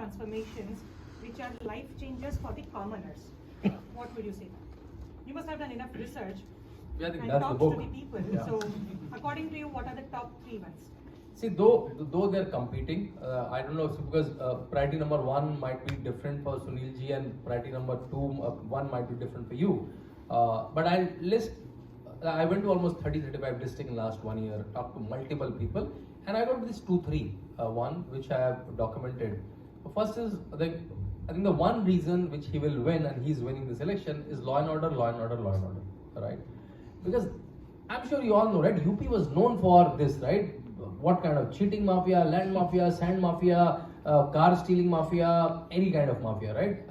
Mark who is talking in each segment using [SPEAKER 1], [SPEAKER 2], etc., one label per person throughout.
[SPEAKER 1] transformations which are life changers for the commoners. What would you say? You must have done enough research and talked to the people. Yeah. So, according to you, what are the top 3 ones?
[SPEAKER 2] See, though they're competing, I don't know, because priority number 1 might be different for Sunil ji and priority number 1 might be different for you. But I went to almost 30-35 districts in the last 1 year, talked to multiple people, and I got this 2-3, one which I have documented. First is, I think the one reason which he will win, and he's winning this election, is law and order, right? Because I'm sure you all know, right? UP was known for this, right? What kind of cheating mafia, land mafia, sand mafia, car stealing mafia, any kind of mafia, right?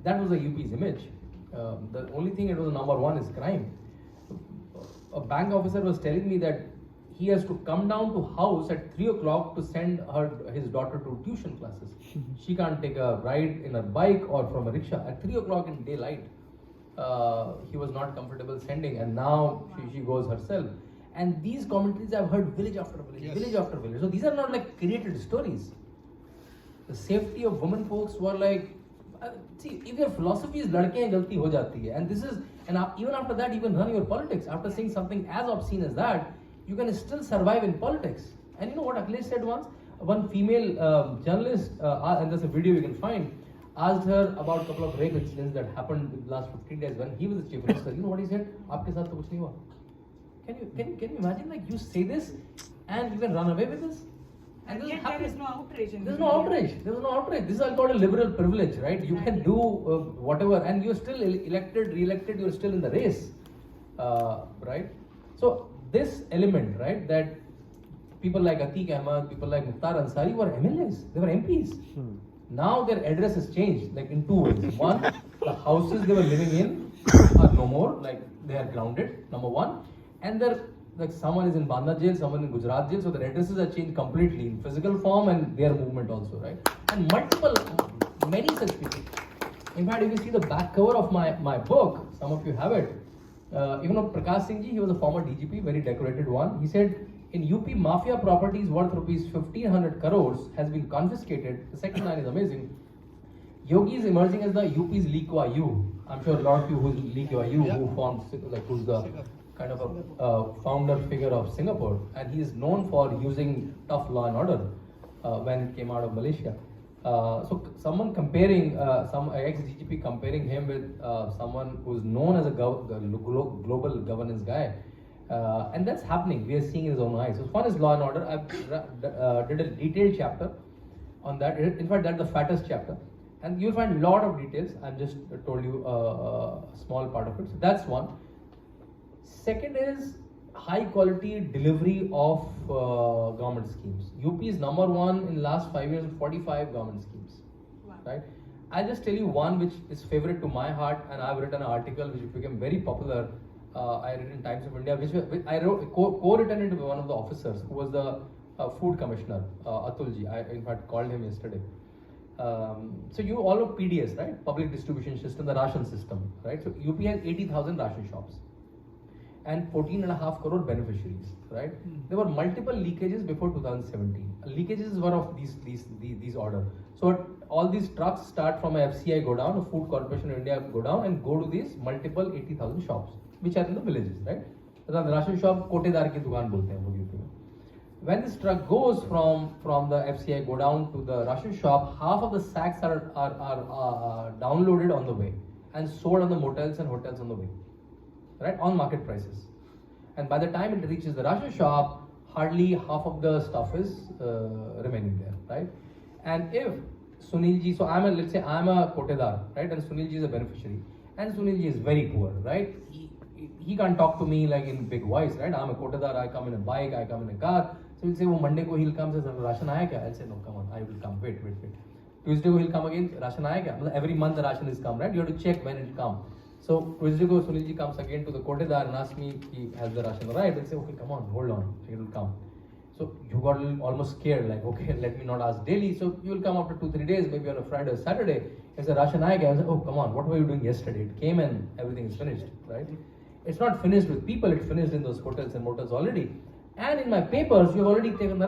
[SPEAKER 2] That was the UP's image. The only thing it was number 1 is crime. A bank officer was telling me that he has to come down to house at 3 o'clock to send his daughter to tuition classes. She can't take a ride in a bike or from a rickshaw at 3 o'clock in daylight. He was not comfortable sending, and now she goes herself. And these commentaries I've heard village after village, yes. Village after village. So these are not like created stories. The safety of women folks were like, see, if your philosophy is ladke hain galti ho jati hai, and this is, and even after that, even run your politics. After saying something as obscene as that, you can still survive in politics. And you know what Akhilesh said once? One female journalist, and there's a video you can find, asked her about a couple of rape incidents that happened in the last 15 days when he was the chief minister. You know what he said? Aapke saath to kuch nahi hua. Can you imagine, like, you say this and you can run away with this?
[SPEAKER 1] And yet there is no outrage.
[SPEAKER 2] There's no outrage. This is called a liberal privilege, right? You can do whatever, and you're still elected, re-elected, you're still in the race, right? So this element, right, that people like Atiq Ahmed, people like Mukhtar Ansari were MLAs, they were MPs. Now their address has changed, like in 2 ways. One, the houses they were living in are no more, like they are grounded, number 1. And they're, like, someone is in Banda jail, someone in Gujarat jail, so their addresses are changed completely in physical form and their movement also, right? And many such people. In fact, if you see the back cover of my book, some of you have it, even of Prakash Singh ji, he was a former DGP, very decorated one. He said, in UP, mafia properties worth rupees 1,500 crores has been confiscated. The second line is amazing. Yogi is emerging as the UP's Lee Kuan Yew. I'm sure a lot of you who Lee Kuan Yew, who formed, like, who's the kind of a founder figure of Singapore, and he is known for using tough law and order when he came out of Malaysia. So someone comparing, some ex-DGP comparing him with someone who is known as a global governance guy, and that's happening. We are seeing in his own eyes. So one is law and order. I did a detailed chapter on that. In fact, that's the fattest chapter, and you'll find a lot of details. I've just told you a small part of it. So that's one. Second is high quality delivery of government schemes. UP is number 1 in the last 5 years with 45 government schemes. Wow. Right? I'll just tell you one which is favorite to my heart, and I've written an article which became very popular. I read in Times of India, which I wrote, co-written it with one of the officers who was the food commissioner, Atulji. I in fact called him yesterday. So you all know PDS, right? Public distribution system, the ration system, right? So UP has 80,000 ration shops and 14.5 crore beneficiaries, right? There were multiple leakages before 2017. Leakages were of these order. So all these trucks start from a FCI go down, a Food Corporation of India go down and go to these multiple 80,000 shops, which are in the villages, right? The ration shop, kotedar ki dukaan bolte hain wo UP mein. When this truck goes from the FCI go down to the ration shop, half of the sacks are downloaded on the way and sold on the motels and hotels on the way, right, on market prices. And by the time it reaches the ration shop, hardly half of the stuff is remaining there, right? And if Sunilji, so let's say I'm a kotedar, right, and Sunilji is a beneficiary, and Sunilji is very poor, right? He can't talk to me like in big voice, right? I'm a kotedar, I come in a bike, I come in a car. So he'll say, oh, Monday ko he'll come, says, ration aaya kya? I'll say, no, come on, I will come, wait. Tuesday ko he'll come again, ration aaya kya? Every month the ration is come, right? You have to check when it will come. So Tuesday ko Sunilji comes again to the kotedar and asks me he has the ration arrived. I'll say, okay, come on, hold on, it will come. So you got almost scared, like, okay, let me not ask daily. So you will come after 2-3 days, maybe on a Friday or Saturday. If the ration aaya kya? I'll say, oh, come on, what were you doing yesterday? It came and everything is finished, right? It's not finished with people, it's finished in those hotels and motels already. And in my papers, you have already taken the